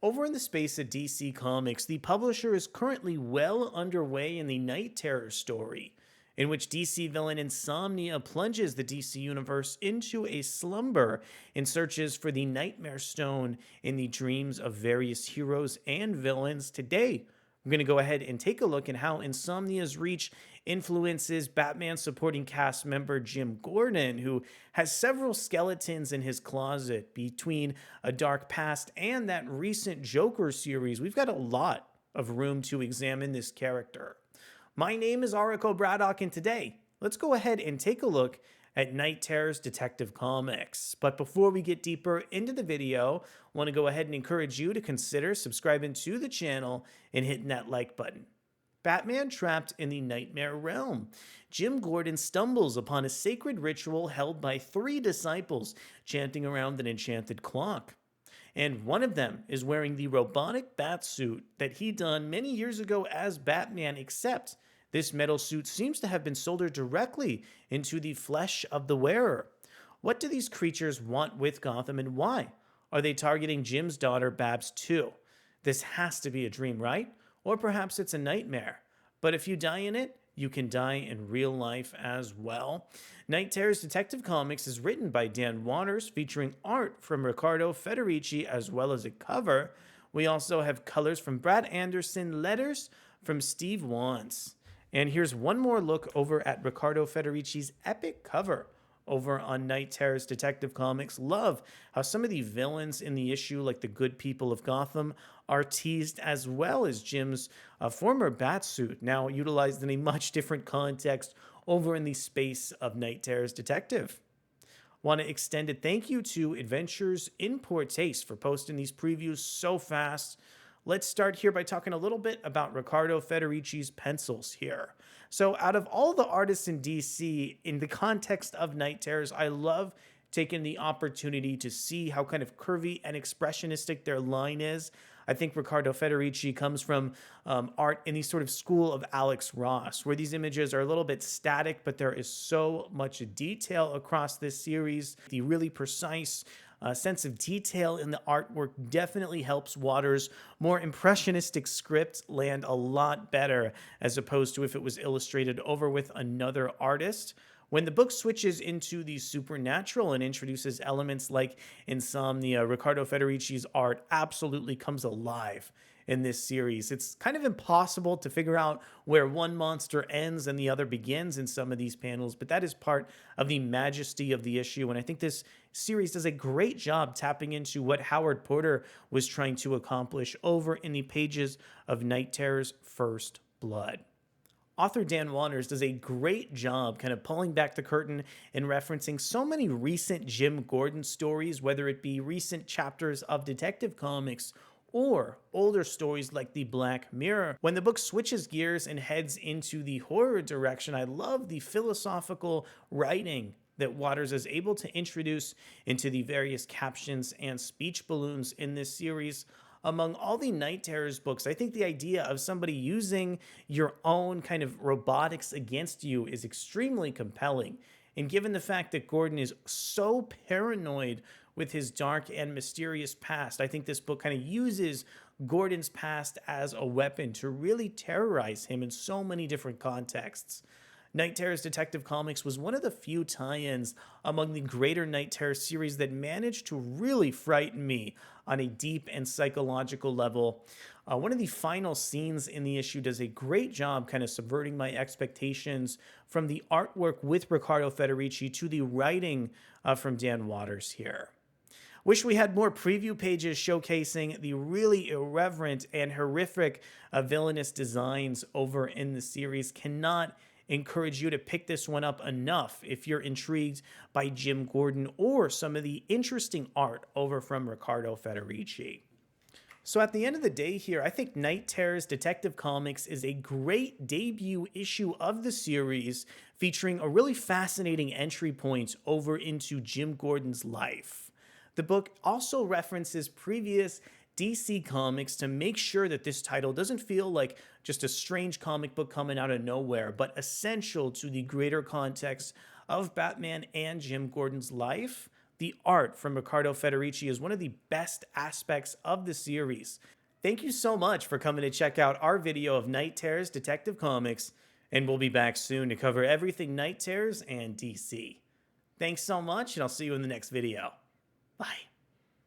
Over in the space of DC Comics, the publisher is currently well underway in the Night Terror story, in which DC villain Insomnia plunges the DC universe into a slumber and searches for the Nightmare Stone in the dreams of various heroes and villains. Today, we're going to go ahead and take a look at how Insomnia's reach influences Batman supporting cast member Jim Gordon, who has several skeletons in his closet between a dark past and that recent Joker series. We've got a lot of room to examine this character. My name is Arico Braddock, and today, let's go ahead and take a look at Night Terrors Detective Comics. But before we get deeper into the video, I want to go ahead and encourage you to consider subscribing to the channel and hitting that like button. Batman trapped in the nightmare realm. Jim Gordon stumbles upon a sacred ritual held by 3 disciples chanting around an enchanted clock. And one of them is wearing the robotic Batsuit that he done many years ago as Batman, except this metal suit seems to have been soldered directly into the flesh of the wearer. What do these creatures want with Gotham, and why are they targeting Jim's daughter Babs too? This has to be a dream, right? Or perhaps it's a nightmare. But if you die in it, you can die in real life as well. Night Terrors Detective Comics is written by Dan Waters, featuring art from Riccardo Federici as well as a cover. We also have colors from Brad Anderson, letters from Steve Wantz. And here's one more look over at Riccardo Federici's epic cover over on Night Terrors Detective Comics. Love how some of the villains in the issue, like the good people of Gotham, are teased, as well as Jim's former Batsuit, now utilized in a much different context over in the space of Night Terrors Detective. Want to extend a thank you to Adventures in Poor Taste for posting these previews so fast. Let's start here by talking a little bit about Riccardo Federici's pencils here. So out of all the artists in DC, in the context of Night Terrors, I love taking the opportunity to see how kind of curvy and expressionistic their line is. I think Riccardo Federici comes from art in the sort of school of Alex Ross, where these images are a little bit static, but there is so much detail across this series. The really precise sense of detail in the artwork definitely helps Waters' more impressionistic script land a lot better, as opposed to if it was illustrated over with another artist. When the book switches into the supernatural and introduces elements like Insomnia, Riccardo Federici's art absolutely comes alive in this series. It's kind of impossible to figure out where one monster ends and the other begins in some of these panels, but that is part of the majesty of the issue, and I think this series does a great job tapping into what Howard Porter was trying to accomplish over in the pages of Night Terror's First Blood. Author Dan Waters does a great job kind of pulling back the curtain and referencing so many recent Jim Gordon stories, whether it be recent chapters of Detective Comics or older stories like The Black Mirror. When the book switches gears and heads into the horror direction, I love the philosophical writing that Waters is able to introduce into the various captions and speech balloons in this series. Among all the Night Terrors books, I think the idea of somebody using your own kind of robotics against you is extremely compelling. And given the fact that Gordon is so paranoid with his dark and mysterious past, I think this book kind of uses Gordon's past as a weapon to really terrorize him in so many different contexts. Night Terrors Detective Comics was one of the few tie-ins among the greater Night Terror series that managed to really frighten me on a deep and psychological level. One of the final scenes in the issue does a great job kind of subverting my expectations, from the artwork with Riccardo Federici to the writing from Dan Waters here. Wish we had more preview pages showcasing the really irreverent and horrific villainous designs over in the series. Cannot encourage you to pick this one up enough if you're intrigued by Jim Gordon or some of the interesting art over from Riccardo Federici. So at the end of the day here, I think Night Terrors Detective Comics is a great debut issue of the series, featuring a really fascinating entry point over into Jim Gordon's life. The book also references previous DC Comics to make sure that this title doesn't feel like just a strange comic book coming out of nowhere, but essential to the greater context of Batman and Jim Gordon's life. The art from Riccardo Federici is one of the best aspects of the series. Thank you so much for coming to check out our video of Night Terrors Detective Comics, and we'll be back soon to cover everything Night Terrors and DC. Thanks so much, and I'll see you in the next video. Bye.